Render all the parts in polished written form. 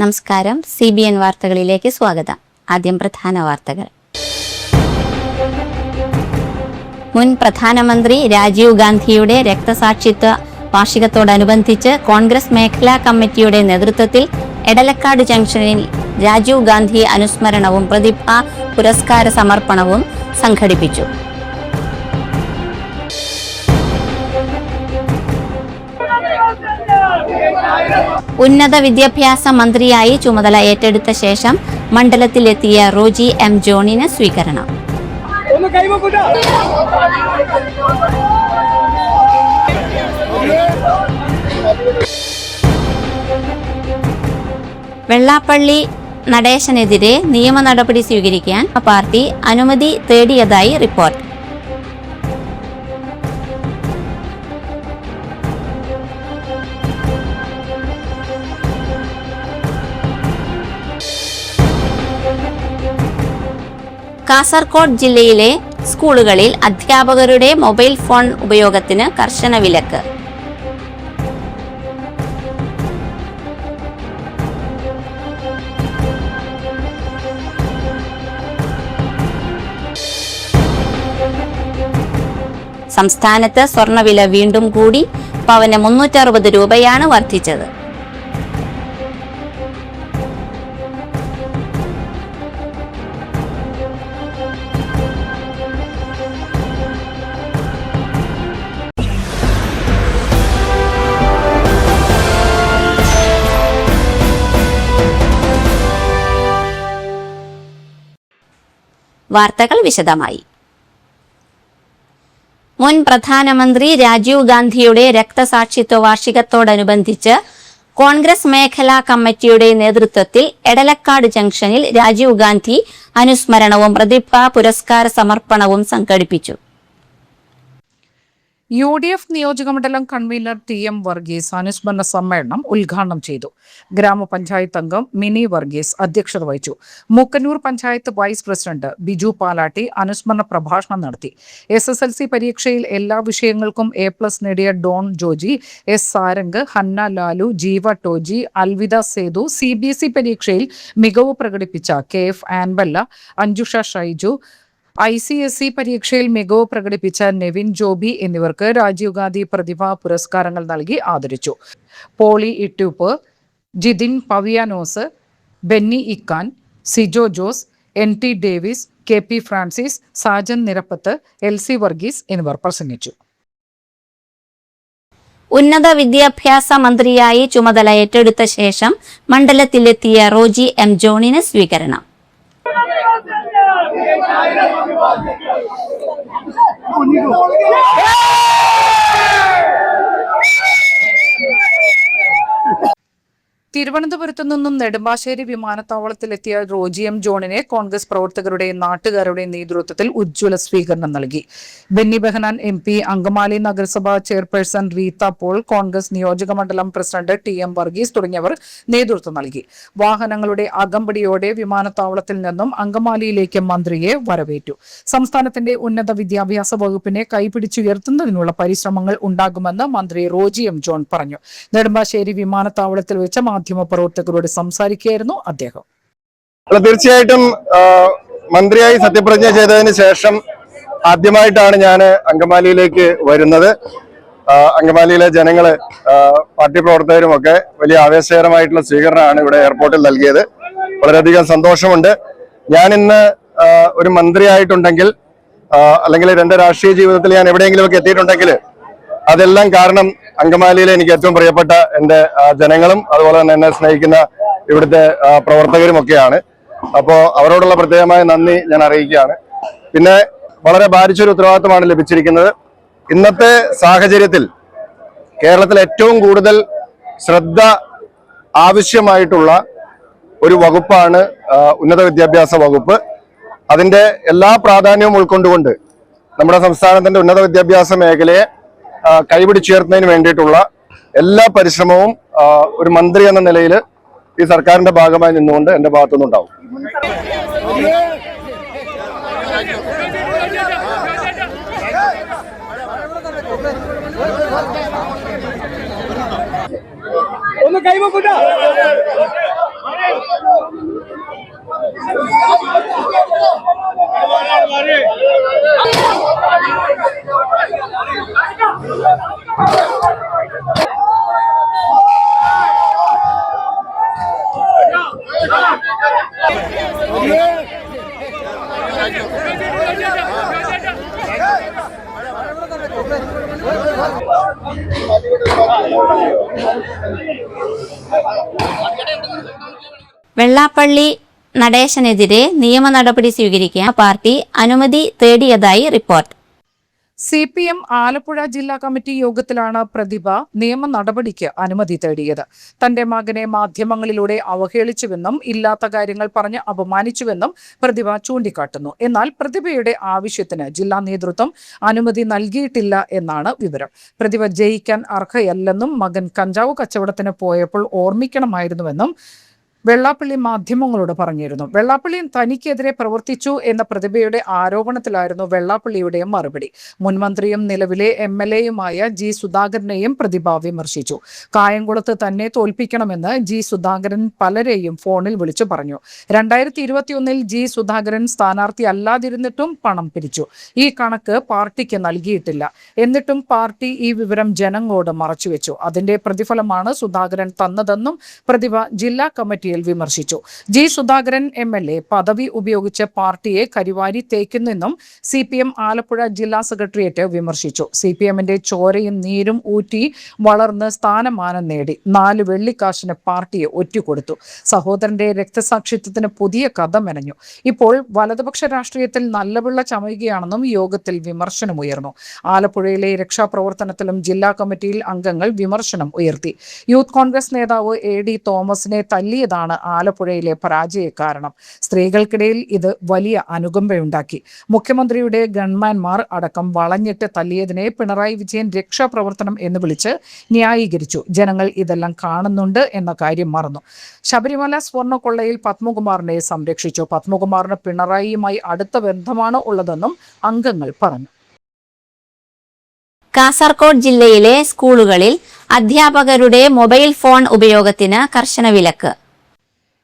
നമസ്കാരം, CBN വാർത്തകളിലേക്ക് സ്വാഗതം. ആദ്യം പ്രധാന വാർത്തകൾ. മുൻ പ്രധാനമന്ത്രി രാജീവ് ഗാന്ധിയുടെ രക്തസാക്ഷിത്വ വാർഷികത്തോടനുബന്ധിച്ച് കോൺഗ്രസ് മേഖലാ കമ്മിറ്റിയുടെ നേതൃത്വത്തിൽ എടലക്കാട് ജംഗ്ഷനിൽ രാജീവ് ഗാന്ധി അനുസ്മരണവും പ്രതിഭാ പുരസ്കാര സമർപ്പണവും സംഘടിപ്പിച്ചു. ഉന്നത വിദ്യാഭ്യാസ മന്ത്രിയായി ചുമതല ഏറ്റെടുത്ത ശേഷം മണ്ഡലത്തിലെത്തിയ റോജി M. ജോണിന് സ്വീകരണം. വെള്ളാപ്പള്ളി നടേശനെതിരെ നിയമ നടപടി സ്വീകരിക്കാൻ പാർട്ടി അനുമതി തേടിയതായി റിപ്പോർട്ട്. കാസർഗോഡ് ജില്ലയിലെ സ്കൂളുകളിൽ അധ്യാപകരുടെ മൊബൈൽ ഫോൺ ഉപയോഗത്തിന് കർശന വിലക്ക്. സംസ്ഥാനത്ത് സ്വർണ്ണവില വീണ്ടും കൂടി. പവന് 360 രൂപയാണ് വർദ്ധിച്ചത്. വാർത്തകൾ വിശദമായി. മുൻ പ്രധാനമന്ത്രി രാജീവ് ഗാന്ധിയുടെ രക്തസാക്ഷിത്വ വാർഷികത്തോടനുബന്ധിച്ച് കോൺഗ്രസ് മേഖലാ കമ്മിറ്റിയുടെ നേതൃത്വത്തിൽ എടലക്കാട് ജംഗ്ഷനിൽ രാജീവ് ഗാന്ധി അനുസ്മരണവും പ്രതിഭാ പുരസ്കാര സമർപ്പണവും സംഘടിപ്പിച്ചു. UDF നിയോജകമണ്ഡലം കൺവീനർ TM വർഗീസ് അനുസ്മരണ സമ്മേളനം ഉദ്ഘാടനം ചെയ്തു. ഗ്രാമപഞ്ചായത്ത് അംഗം മിനി വർഗീസ് അധ്യക്ഷത വഹിച്ചു. മൂക്കന്നൂർ പഞ്ചായത്ത് വൈസ് പ്രസിഡന്റ് ബിജു പാലാട്ടി അനുസ്മരണ പ്രഭാഷണം നടത്തി. SSLC പരീക്ഷയിൽ എല്ലാ വിഷയങ്ങൾക്കും A+ നേടിയ ഡോൺ ജോജി, S. സാരംഗ്, ഹന്ന ലാലു, ജീവ ടോജി, അൽവിദ സേതു, CBSE പരീക്ഷയിൽ മികവ് പ്രകടിപ്പിച്ച KF ആൻബല്ല, അഞ്ജുഷ ഷൈജു, ICSE പരീക്ഷയിൽ മികവ് പ്രകടിപ്പിച്ച നെവിൻ ജോബി എന്നിവർക്ക് രാജീവ് ഗാന്ധി പ്രതിഭാ പുരസ്കാരങ്ങൾ നൽകി ആദരിച്ചു. Poly Ittoop, Jithin പവിയാനോസ്, Benny ഇക്കാൻ, Sijo Jose, NT Davis, KP Francis, Sajan നിരപ്പത്ത്, LC Varghese എന്നിവർ പ്രസംഗിച്ചു. ഉന്നത വിദ്യാഭ്യാസ മന്ത്രിയായി ചുമതല ഏറ്റെടുത്ത ശേഷം മണ്ഡലത്തിലെത്തിയ റോജി M. ജോണിന് സ്വീകരണം. തിരുവനന്തപുരത്തു നിന്നും നെടുമ്പാശ്ശേരി വിമാനത്താവളത്തിലെത്തിയ റോജി M. ജോണിനെ കോൺഗ്രസ് പ്രവർത്തകരുടെയും നാട്ടുകാരുടെയും നേതൃത്വത്തിൽ ഉജ്ജ്വല സ്വീകരണം നൽകി. ബെന്നി ബെഹനാൻ MP, അങ്കമാലി നഗരസഭ ചെയർപേഴ്സൺ റീത്ത പോൾ, കോൺഗ്രസ് നിയോജകമണ്ഡലം പ്രസിഡന്റ് TM വർഗീസ് തുടങ്ങിയവർ നേതൃത്വം നൽകി. വാഹനങ്ങളുടെ അകമ്പടിയോടെ വിമാനത്താവളത്തിൽ നിന്നും അങ്കമാലിയിലേക്ക് മന്ത്രിയെ വരവേറ്റു. സംസ്ഥാനത്തിന്റെ ഉന്നത വിദ്യാഭ്യാസ വകുപ്പിനെ കൈപിടിച്ചുയർത്തുന്നതിനുള്ള പരിശ്രമങ്ങൾ ഉണ്ടാകുമെന്ന് മന്ത്രി റോജി M. ജോൺ പറഞ്ഞു. നെടുമ്പാശ്ശേരി വിമാനത്താവളത്തിൽ വെച്ച മാധ്യമപ്രവർത്തകരോട് സംസാരിക്കുകയായിരുന്നു അദ്ദേഹം. തീർച്ചയായിട്ടും മന്ത്രിയായി സത്യപ്രതിജ്ഞ ചെയ്തതിന് ശേഷം ആദ്യമായിട്ടാണ് ഞാൻ അങ്കമാലിയിലേക്ക് വരുന്നത്. അങ്കമാലിയിലെ ജനങ്ങള്, പാർട്ടി പ്രവർത്തകരും ഒക്കെ വലിയ ആവേശകരമായിട്ടുള്ള സ്വീകരണമാണ് ഇവിടെ എയർപോർട്ടിൽ നൽകിയത്. വളരെയധികം സന്തോഷമുണ്ട്. ഞാൻ ഇന്ന് ഒരു മന്ത്രിയായിട്ടുണ്ടെങ്കിൽ അല്ലെങ്കിൽ എന്റെ രാഷ്ട്രീയ ജീവിതത്തിൽ ഞാൻ എവിടെയെങ്കിലുമൊക്കെ എത്തിയിട്ടുണ്ടെങ്കിൽ അതെല്ലാം കാരണം അങ്കമാലിയിലെ എനിക്ക് ഏറ്റവും പ്രിയപ്പെട്ട എന്റെ ജനങ്ങളും അതുപോലെ തന്നെ എന്നെ സ്നേഹിക്കുന്ന ഇവിടുത്തെ പ്രവർത്തകരും ഒക്കെയാണ്. അപ്പോൾ അവരോടുള്ള പ്രത്യേകമായ നന്ദി ഞാൻ അറിയിക്കുകയാണ്. പിന്നെ വളരെ ഭാരിച്ചൊരു ഉത്തരവാദിത്തമാണ് ലഭിച്ചിരിക്കുന്നത്. ഇന്നത്തെ സാഹചര്യത്തിൽ കേരളത്തിൽ ഏറ്റവും കൂടുതൽ ശ്രദ്ധ ആവശ്യമായിട്ടുള്ള ഒരു വകുപ്പാണ് ഉന്നത വിദ്യാഭ്യാസ വകുപ്പ്. അതിന്റെ എല്ലാ പ്രാധാന്യവും ഉൾക്കൊണ്ടുകൊണ്ട് നമ്മുടെ സംസ്ഥാനത്തിന്റെ ഉന്നത വിദ്യാഭ്യാസ മേഖലയെ കൈപിടിച്ചുയർത്തുന്നതിന് വേണ്ടിയിട്ടുള്ള എല്ലാ പരിശ്രമവും ഒരു മന്ത്രി എന്ന നിലയിൽ ഈ സർക്കാരിന്റെ ഭാഗമായി നിന്നുകൊണ്ട് എന്റെ ഭാഗത്തുനിന്നുണ്ടാവും. ഒന്ന് കൈവക്കൂട്ട വെള്ളാപ്പള്ളി നടേശനെതിരെ നിയമ നടപടി സ്വീകരിക്കാൻ പാർട്ടി അനുമതി തേടിയതായി റിപ്പോർട്ട്. CPM ആലപ്പുഴ ജില്ലാ കമ്മിറ്റി യോഗത്തിലാണ് പ്രതിഭ നിയമ നടപടിക്ക് അനുമതി തേടിയത്. തന്റെ മകനെ മാധ്യമങ്ങളിലൂടെ അവഹേളിച്ചുവെന്നും ഇല്ലാത്ത കാര്യങ്ങൾ പറഞ്ഞ് അപമാനിച്ചുവെന്നും പ്രതിഭ ചൂണ്ടിക്കാട്ടുന്നു. എന്നാൽ പ്രതിഭയുടെ ആവശ്യത്തിന് ജില്ലാ നേതൃത്വം അനുമതി നൽകിയിട്ടില്ല എന്നാണ് വിവരം. പ്രതിഭ ജയിക്കാൻ അർഹയല്ലെന്നും മകൻ കഞ്ചാവ് കച്ചവടത്തിന് പോയപ്പോൾ ഓർമ്മിക്കണമായിരുന്നുവെന്നും വെള്ളാപ്പള്ളി മാധ്യമങ്ങളോട് പറഞ്ഞിരുന്നു. വെള്ളാപ്പള്ളി തനിക്കെതിരെ പ്രവർത്തിച്ചു എന്ന പ്രതിഭയുടെ ആരോപണത്തിലായിരുന്നു വെള്ളാപ്പള്ളിയുടെ മറുപടി. മുൻമന്ത്രിയും നിലവിലെ MLA-യുമായ G. സുധാകരനെയും പ്രതിഭ വിമർശിച്ചു. കായംകുളത്ത് തന്നെ തോൽപ്പിക്കണമെന്ന് G. സുധാകരൻ പലരെയും ഫോണിൽ വിളിച്ചു പറഞ്ഞു. 2021-ൽ G. സുധാകരൻ സ്ഥാനാർത്ഥി അല്ലാതിരുന്നിട്ടും പണം പിരിച്ചു. ഈ കണക്ക് പാർട്ടിക്ക് നൽകിയിട്ടില്ല. എന്നിട്ടും പാർട്ടി ഈ വിവരം ജനങ്ങളോട് മറച്ചുവെച്ചു. അതിന്റെ പ്രതിഫലമാണ് സുധാകരൻ തന്നതെന്നും പ്രതിഭ ജില്ലാ കമ്മിറ്റി വിമർശിച്ചു. G. സുധാകരൻ MLA പദവി ഉപയോഗിച്ച് പാർട്ടിയെ കരിവാരി തേക്കുന്നെന്നും CPM ആലപ്പുഴ ജില്ലാ സെക്രട്ടേറിയറ്റ് വിമർശിച്ചു. CPM-ന്റെ ചോരയും നീരും ഊറ്റി വളർന്ന് സ്ഥാനമാനം നേടി 4 വെള്ളിക്കാശിന് പാർട്ടിയെ ഒറ്റുകൊടുത്തു. സഹോദരന്റെ രക്തസാക്ഷിത്വത്തിന് പുതിയ കഥ മെനഞ്ഞു. ഇപ്പോൾ വലതുപക്ഷ രാഷ്ട്രീയത്തിൽ നല്ലപിള്ള ചമയുകയാണെന്നും യോഗത്തിൽ വിമർശനമുയർന്നു. ആലപ്പുഴയിലെ രക്ഷാപ്രവർത്തനത്തിലും ജില്ലാ കമ്മിറ്റിയിൽ അംഗങ്ങൾ വിമർശനം ഉയർത്തി. യൂത്ത് കോൺഗ്രസ് നേതാവ് AD തോമസിനെ തല്ലിയതാണ് ആലപ്പുഴയിലെ പരാജയ കാരണം. സ്ത്രീകൾക്കിടയിൽ ഇത് വലിയ അനുകമ്പയുണ്ടാക്കി. മുഖ്യമന്ത്രിയുടെ ഗൺമാൻമാർ അടക്കം വളഞ്ഞിട്ട് തല്ലിയതിനെ പിണറായി വിജയൻ രക്ഷാപ്രവർത്തനം എന്ന് വിളിച്ച് ന്യായീകരിച്ചു. ജനങ്ങൾ ഇതെല്ലാം കാണുന്നുണ്ട് എന്ന കാര്യം മറന്നു. ശബരിമല സ്വർണ്ണക്കൊള്ളയിൽ പത്മകുമാറിനെ സംരക്ഷിച്ചു. പത്മകുമാറിന് പിണറായിയുമായി അടുത്ത ബന്ധമാണ് ഉള്ളതെന്നും അംഗങ്ങൾ പറഞ്ഞു. കാസർഗോഡ് ജില്ലയിലെ സ്കൂളുകളിൽ അധ്യാപകരുടെ മൊബൈൽ ഫോൺ ഉപയോഗത്തിന് കർശന വിലക്ക്.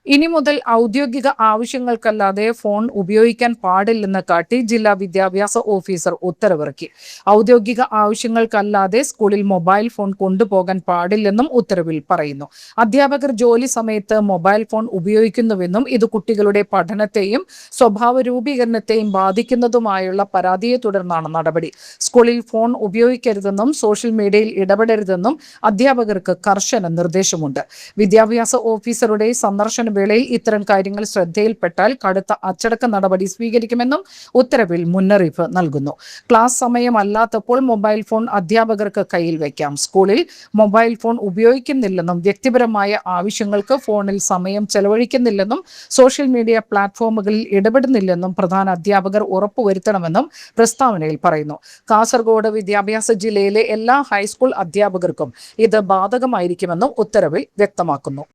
ഇനി മുതൽ ഔദ്യോഗിക ആവശ്യങ്ങൾക്കല്ലാതെ ഫോൺ ഉപയോഗിക്കാൻ പാടില്ലെന്ന് കാട്ടി ജില്ലാ വിദ്യാഭ്യാസ ഓഫീസർ ഉത്തരവിറക്കി. ഔദ്യോഗിക ആവശ്യങ്ങൾക്കല്ലാതെ സ്കൂളിൽ മൊബൈൽ ഫോൺ കൊണ്ടുപോകാൻ പാടില്ലെന്നും ഉത്തരവിൽ പറയുന്നു. അധ്യാപകർ ജോലി സമയത്ത് മൊബൈൽ ഫോൺ ഉപയോഗിക്കുന്നുവെന്നും ഇത് കുട്ടികളുടെ പഠനത്തെയും സ്വഭാവ രൂപീകരണത്തെയും ബാധിക്കുന്നതുമായുള്ള പരാതിയെ തുടർന്നാണ് നടപടി. സ്കൂളിൽ ഫോൺ ഉപയോഗിക്കരുതെന്നും സോഷ്യൽ മീഡിയയിൽ ഇടപെടരുതെന്നും അധ്യാപകർക്ക് കർശന നിർദ്ദേശമുണ്ട്. വിദ്യാഭ്യാസ ഓഫീസറുടെ സന്ദർശന വേളയിൽ ഇത്തരം കാര്യങ്ങൾ ശ്രദ്ധയിൽപ്പെട്ടാൽ കടുത്ത അച്ചടക്ക നടപടി സ്വീകരിക്കുമെന്നും ഉത്തരവിൽ മുന്നറിയിപ്പ് നൽകുന്നു. ക്ലാസ് സമയമല്ലാത്തപ്പോൾ മൊബൈൽ ഫോൺ അധ്യാപകർക്ക് കയ്യിൽ വയ്ക്കാം. സ്കൂളിൽ മൊബൈൽ ഫോൺ ഉപയോഗിക്കുന്നില്ലെന്നും വ്യക്തിപരമായ ആവശ്യങ്ങൾക്ക് ഫോണിൽ സമയം ചെലവഴിക്കുന്നില്ലെന്നും സോഷ്യൽ മീഡിയ പ്ലാറ്റ്ഫോമുകളിൽ ഇടപെടുന്നില്ലെന്നും പ്രധാന അധ്യാപകർ ഉറപ്പുവരുത്തണമെന്നും പ്രസ്താവനയിൽ പറയുന്നു. കാസർഗോഡ് വിദ്യാഭ്യാസ ജില്ലയിലെ എല്ലാ ഹൈസ്കൂൾ അധ്യാപകർക്കും ഇത് ബാധകമായിരിക്കുമെന്നും ഉത്തരവിൽ വ്യക്തമാക്കുന്നു.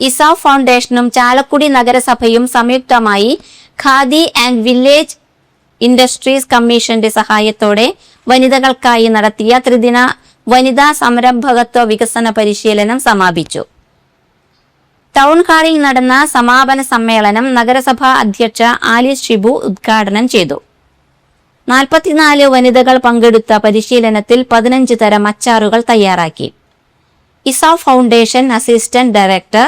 ഇസാഫ് ഫൗണ്ടേഷനും ചാലക്കുടി നഗരസഭയും സംയുക്തമായി ഖാദി ആൻഡ് വില്ലേജ് ഇൻഡസ്ട്രീസ് കമ്മീഷന്റെ സഹായത്തോടെ വനിതകൾക്കായി നടത്തിയ ത്രിദിന വനിതാ സംരംഭകത്വ വികസന പരിശീലനം സമാപിച്ചു. ടൗൺ ഹാളിൽ നടന്ന സമാപന സമ്മേളനം നഗരസഭാ അധ്യക്ഷ ആലിസ് ഷിബു ഉദ്ഘാടനം ചെയ്തു. 44 വനിതകൾ പങ്കെടുത്ത പരിശീലനത്തിൽ 15 തരം അച്ചാറുകൾ തയ്യാറാക്കി. ESAF foundation assistant director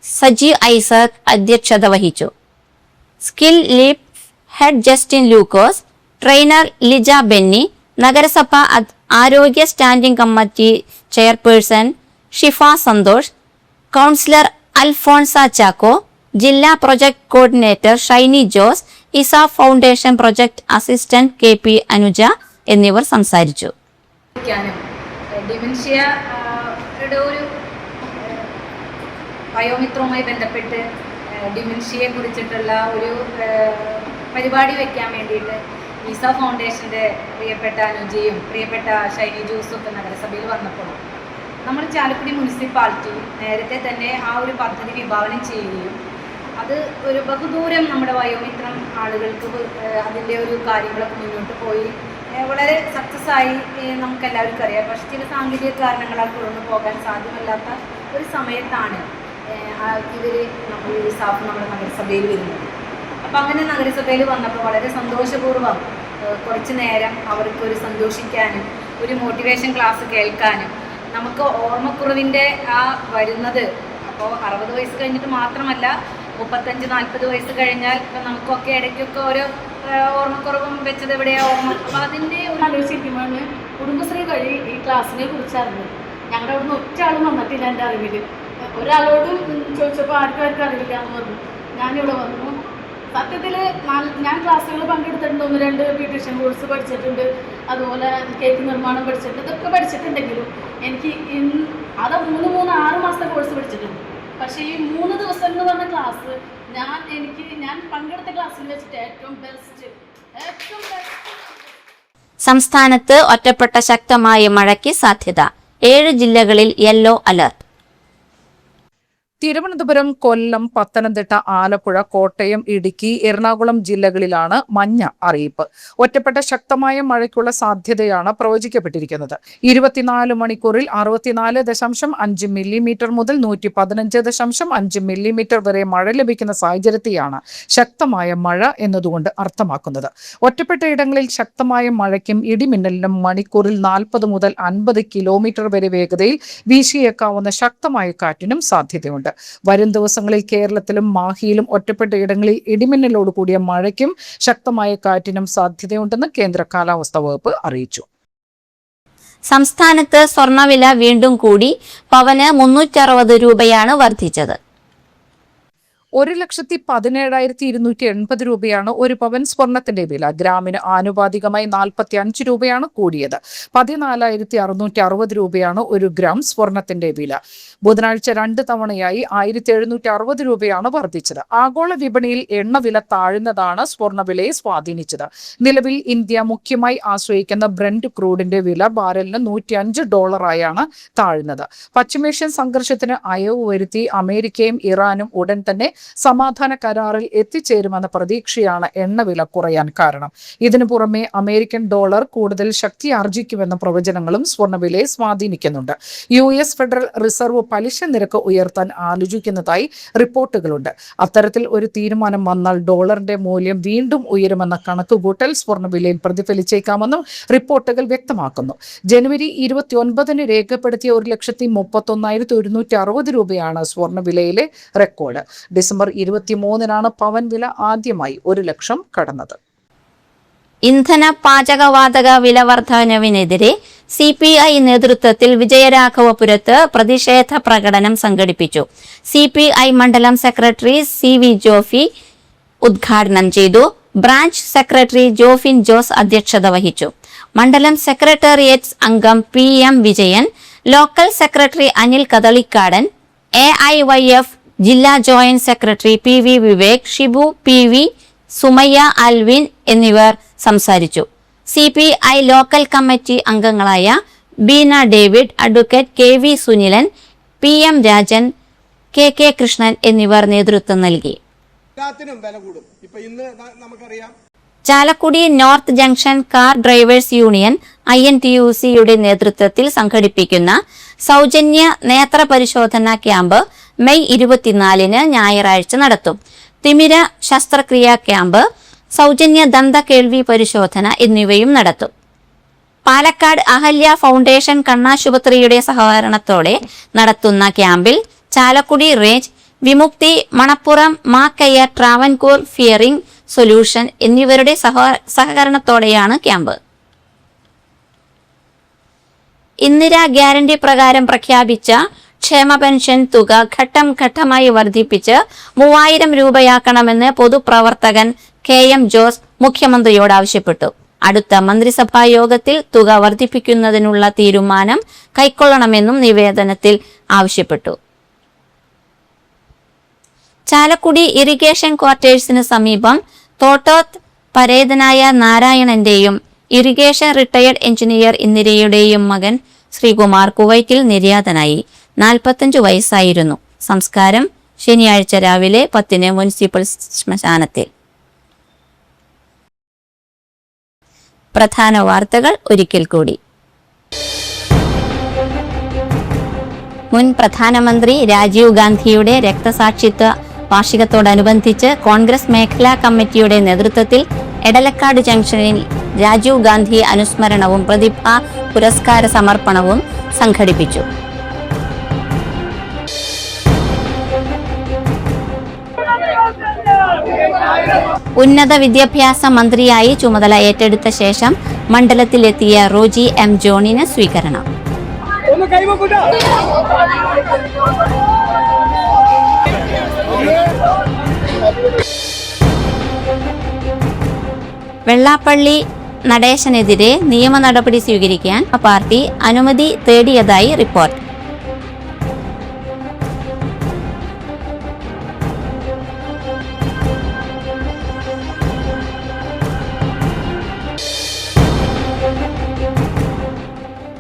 Sajeev Isaac അധ്യക്ഷത വഹിച്ചു. സ്കിൽ ലീപ് ഹെഡ് ജസ്റ്റിൻ ലൂക്കോസ്, ട്രെയിനർ ലിജ ബെന്നി, നഗരസഭ ആരോഗ്യ സ്റ്റാൻഡിംഗ് കമ്മിറ്റി ചെയർപേഴ്സൺ ഷിഫ സന്തോഷ്, കൗൺസിലർ അൽഫോൺസ ചാക്കോ, ജില്ലാ project coordinator Shiny Jose, ESAF foundation project assistant KP Anuja എന്നിവർ സംസാരിച്ചു. ഒരു വയോമിത്രവുമായി ബന്ധപ്പെട്ട് ഡിമെൻഷ്യയെ കുറിച്ചിട്ടുള്ള ഒരു പരിപാടി വയ്ക്കാൻ വേണ്ടിയിട്ട് ഇസാഫ് ഫൗണ്ടേഷൻ്റെ പ്രിയപ്പെട്ട അനുജയും പ്രിയപ്പെട്ട ഷൈനി ജോസും ഒക്കെ നഗരസഭയിൽ വന്നപ്പോൾ നമ്മൾ ചാലക്കുടി മുനിസിപ്പാലിറ്റി നേരത്തെ തന്നെ ആ ഒരു പദ്ധതി വിഭാവനം ചെയ്യുകയും അത് ഒരു ബഹുദൂരം നമ്മുടെ വയോമിത്രം ആളുകൾക്ക് അതിൻ്റെ ഒരു കാര്യങ്ങളൊക്കെ മുന്നോട്ട് പോയി വളരെ സക്സസ് ആയി നമുക്കെല്ലാവർക്കും അറിയാം. പക്ഷേ ചില സാങ്കേതിക കാരണങ്ങളാൽ തുടർന്ന് പോകാൻ സാധ്യമല്ലാത്ത ഒരു സമയത്താണ് ഇവർ ഈ സ്റ്റാഫ് നമ്മുടെ നഗരസഭയിൽ വരുന്നത്. അപ്പം അങ്ങനെ നഗരസഭയിൽ വന്നപ്പോൾ വളരെ സന്തോഷപൂർവ്വം കുറച്ച് നേരം അവർക്കൊരു സന്തോഷിക്കാനും ഒരു മോട്ടിവേഷൻ ക്ലാസ് കേൾക്കാനും നമുക്ക് ഓർമ്മക്കുറവിൻ്റെ ആ വരുന്നത് അപ്പോൾ 60 വയസ്സ് കഴിഞ്ഞിട്ട് മാത്രമല്ല 35-40 വയസ്സ് കഴിഞ്ഞാൽ ഇപ്പം നമുക്കൊക്കെ ഇടയ്ക്കൊക്കെ ഓരോ ഓർമ്മക്കുറവും വെച്ചത് എവിടെയാണ് ഓർമ്മ. അപ്പോൾ അതിൻ്റെ ഒരു ആലോചിക്കുമ്പോഴാണ് കുടുംബശ്രീ വഴി ഈ ക്ലാസ്സിനെ കുറിച്ച് അറിഞ്ഞത്. ഞങ്ങളുടെ അവിടുന്ന് ഒറ്റ ആളും വന്നിട്ടില്ല എൻ്റെ അറിവിൽ. ഒരാളോട് ചോദിച്ചപ്പോൾ ആർക്കും അറിവില്ല എന്ന് പറഞ്ഞു. ഞാനിവിടെ വന്നു. സത്യത്തിൽ ഞാൻ ക്ലാസ്സുകൾ പങ്കെടുത്തിട്ടുണ്ട്, 1-2 ബ്യൂട്ടീഷ്യൻ കോഴ്സ് പഠിച്ചിട്ടുണ്ട്, അതുപോലെ കേക്ക് നിർമ്മാണം പഠിച്ചിട്ടുണ്ട്. ഇതൊക്കെ പഠിച്ചിട്ടുണ്ടെങ്കിലും എനിക്ക് അത് 3-6 മാസത്തെ കോഴ്സ് പഠിച്ചിട്ടുണ്ട്. പക്ഷേ ഈ 3 ദിവസം എന്ന് പറഞ്ഞ ക്ലാസ് ഞാൻ പങ്കെടുത്ത ക്ലാസ്സിൽ വെച്ചിട്ട് ഏറ്റവും ബെസ്റ്റ്. സംസ്ഥാനത്ത് ഒറ്റപ്പെട്ട ശക്തമായ മഴയ്ക്ക് സാധ്യത. 7 ജില്ലകളിൽ യെല്ലോ അലർട്ട്. തിരുവനന്തപുരം, കൊല്ലം, പത്തനംതിട്ട, ആലപ്പുഴ, കോട്ടയം, ഇടുക്കി, എറണാകുളം ജില്ലകളിലാണ് മഞ്ഞ അറിയിപ്പ്. ഒറ്റപ്പെട്ട ശക്തമായ മഴയ്ക്കുള്ള സാധ്യതയാണ് പ്രവചിക്കപ്പെട്ടിരിക്കുന്നത്. 24 മണിക്കൂറിൽ 64.5 മില്ലിമീറ്റർ മുതൽ 115.5 മില്ലിമീറ്റർ വരെ മഴ ലഭിക്കുന്ന സാഹചര്യത്തെയാണ് ശക്തമായ മഴ എന്നതുകൊണ്ട് അർത്ഥമാക്കുന്നത്. ഒറ്റപ്പെട്ട ഇടങ്ങളിൽ ശക്തമായ മഴയ്ക്കും ഇടിമിന്നലിനും മണിക്കൂറിൽ 40 മുതൽ 50 കിലോമീറ്റർ വരെ വേഗതയിൽ വീശിയേക്കാവുന്ന ശക്തമായ കാറ്റിനും സാധ്യതയുണ്ട്. വരും ദിവസങ്ങളിൽ കേരളത്തിലും മാഹിയിലും ഒറ്റപ്പെട്ട ഇടങ്ങളിൽ ഇടിമിന്നലോട് കൂടിയ മഴയ്ക്കും ശക്തമായ കാറ്റിനും സാധ്യതയുണ്ടെന്ന് കേന്ദ്ര കാലാവസ്ഥാ വകുപ്പ് അറിയിച്ചു. സംസ്ഥാനത്ത് സ്വർണ്ണവില വീണ്ടും കൂടി. പവന് 360 രൂപയാണ് വർദ്ധിച്ചത്. 1,17,280 രൂപയാണ് ഒരു പവൻ സ്വർണത്തിന്റെ വില. ഗ്രാമിന് ആനുപാതികമായി 45 രൂപയാണ് കൂടിയത്. 14,660 രൂപയാണ് ഒരു ഗ്രാം സ്വർണത്തിന്റെ വില. ബുധനാഴ്ച 2 തവണയായി 1,760 രൂപയാണ് വർദ്ധിച്ചത്. ആഗോള വിപണിയിൽ എണ്ണവില താഴ്ന്നതാണ് സ്വർണ്ണവിലയെ സ്വാധീനിച്ചത്. നിലവിൽ ഇന്ത്യ മുഖ്യമായി ആശ്രയിക്കുന്ന ബ്രന്റ് ക്രൂഡിന്റെ വില ബാരലിന് $105 താഴ്ന്നത്. പശ്ചിമേഷ്യൻ സംഘർഷത്തിന് അയവ് വരുത്തി അമേരിക്കയും ഇറാനും ഉടൻ തന്നെ സമാധാന കരാറിൽ എത്തിച്ചേരുമെന്ന പ്രതീക്ഷയാണ് എണ്ണവില കുറയാൻ കാരണം. ഇതിനു പുറമെ അമേരിക്കൻ ഡോളർ കൂടുതൽ ശക്തി ആർജിക്കുമെന്ന പ്രവചനങ്ങളും സ്വർണ്ണവിലയെ സ്വാധീനിക്കുന്നുണ്ട്. US ഫെഡറൽ റിസർവ് പലിശ നിരക്ക് ഉയർത്താൻ ആലോചിക്കുന്നതായി റിപ്പോർട്ടുകളുണ്ട്. അത്തരത്തിൽ ഒരു തീരുമാനം വന്നാൽ ഡോളറിന്റെ മൂല്യം വീണ്ടും ഉയരുമെന്ന കണക്കുകൂട്ടൽ സ്വർണ്ണവിലയിൽ പ്രതിഫലിച്ചേക്കാമെന്നും റിപ്പോർട്ടുകൾ വ്യക്തമാക്കുന്നു. ജനുവരി 29 രേഖപ്പെടുത്തിയ 1,31,160 രൂപയാണ് സ്വർണ്ണവിലയിലെ റെക്കോർഡ്. ഡിസംബർ 23 പവൻ വില ആദ്യമായി 1,00,000 കടന്നത്. ഇന്ധന പാചകവാതക വില വർധനവിനെതിരെ CPI നേതൃത്വത്തിൽ വിജയരാഘവപുരത്ത് പ്രതിഷേധ പ്രകടനം സംഘടിപ്പിച്ചു. CPI മണ്ഡലം സെക്രട്ടറി CV ജോഫി ഉദ്ഘാടനം ചെയ്തു. ബ്രാഞ്ച് സെക്രട്ടറി ജോഫിൻ ജോസ് അധ്യക്ഷത വഹിച്ചു. മണ്ഡലം സെക്രട്ടേറിയറ്റ് അംഗം PM Vijayan, local secretary Anil Kadalikkadan, AIYF ജില്ലാ joint secretary PV Vivek, Shibu PV, Sumayya Alvin എന്നിവർ സംസാരിച്ചു. CPI ലോക്കൽ കമ്മിറ്റി അംഗങ്ങളായ Beena David, advocate KV Sunilan, PM Rajan, KK Krishnan എന്നിവർ നേതൃത്വം നൽകി. Chalakudy north junction car drivers union INTUC-യുടെ നേതൃത്വത്തിൽ സംഘടിപ്പിക്കുന്ന സൗജന്യ നേത്ര പരിശോധനാ ക്യാമ്പ് മെയ് 24 ഞായറാഴ്ച നടത്തും. തിമിര ശസ്ത്രക്രിയാ ക്യാമ്പ്, സൗജന്യ ദന്ത കേൾവി പരിശോധന എന്നിവയും നടത്തും. പാലക്കാട് അഹല്യ ഫൗണ്ടേഷൻ കണ്ണാശുപത്രിയുടെ സഹകരണത്തോടെ നടത്തുന്ന ക്യാമ്പിൽ ചാലക്കുടി റേഞ്ച്, വിമുക്തി, മണപ്പുറം, മാ കെയർ, ട്രാവൻകൂർ ഫിയറിംഗ് സൊല്യൂഷൻ എന്നിവരുടെ സഹകരണത്തോടെയാണ് ക്യാമ്പ്. ഇന്ദിരാ ഗ്യാരണ്ടി പ്രകാരം പ്രഖ്യാപിച്ച ക്ഷേമ പെൻഷൻ തുക ഘട്ടം ഘട്ടമായി വർദ്ധിപ്പിച്ച് 3000 രൂപയാക്കണമെന്ന് പൊതുപ്രവർത്തകൻ KM ജോസ് മുഖ്യമന്ത്രിയോട് ആവശ്യപ്പെട്ടു. അടുത്ത മന്ത്രിസഭാ യോഗത്തിൽ തുക വർദ്ധിപ്പിക്കുന്നതിനുള്ള തീരുമാനം കൈക്കൊള്ളണമെന്നും നിവേദനത്തിൽ ആവശ്യപ്പെട്ടു. ചാലക്കുടി ഇറിഗേഷൻ ക്വാർട്ടേഴ്സിന് സമീപം തോട്ടോത്ത് പരേതനായ നാരായണന്റെയും ഇറിഗേഷൻ റിട്ടയർഡ് എഞ്ചിനീയർ ഇന്ദിരയുടെയും മകൻ ശ്രീകുമാർ കുവൈറ്റിൽ നിര്യാതനായി. 45 വയസ്സായിരുന്നു. സംസ്കാരം ശനിയാഴ്ച രാവിലെ 10 മുനിസിപ്പൽ ശ്മശാനത്തിൽ. പ്രധാന വാർത്തകൾ ഒരിക്കൽ കൂടി. മുൻ പ്രധാനമന്ത്രി രാജീവ് ഗാന്ധിയുടെ രക്തസാക്ഷിത്വ വാർഷികത്തോടനുബന്ധിച്ച് കോൺഗ്രസ് മേഖലാ കമ്മിറ്റിയുടെ നേതൃത്വത്തിൽ എടലക്കാട് ജംഗ്ഷനിൽ രാജീവ് ഗാന്ധി അനുസ്മരണവും പ്രതിഭാ പുരസ്കാര സമർപ്പണവും സംഘടിപ്പിച്ചു. ഉന്നത വിദ്യാഭ്യാസ മന്ത്രിയായി ചുമതല ഏറ്റെടുത്ത ശേഷം മണ്ഡലത്തിലെത്തിയ റോജി എം ജോണിന് സ്വീകരണം. വെള്ളാപ്പള്ളി നടേശനെതിരെ നിയമ നടപടി സ്വീകരിക്കാൻ പാർട്ടി അനുമതി തേടിയതായി റിപ്പോർട്ട്.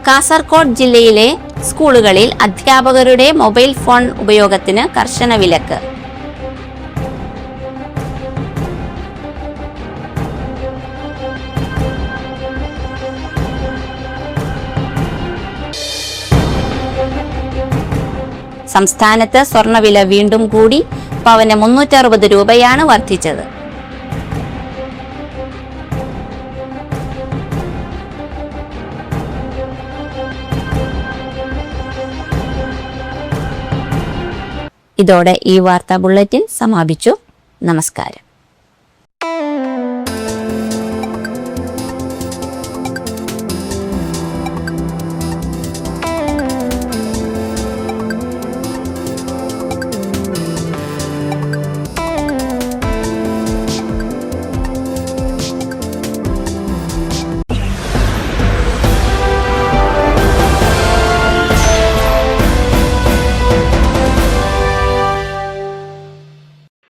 കാസർഗോഡ് ജില്ലയിലെ സ്കൂളുകളിൽ അധ്യാപകരുടെ മൊബൈൽ ഫോൺ ഉപയോഗത്തിന് കർശന വിലക്ക്. സംസ്ഥാനത്ത് സ്വർണ്ണവില വീണ്ടും കൂടി. പവന് 360 രൂപയാണ് വർദ്ധിച്ചത്. ഇതോടെ ഈ വാർത്താ ബുള്ളറ്റിൻ സമാപിച്ചു. നമസ്കാരം.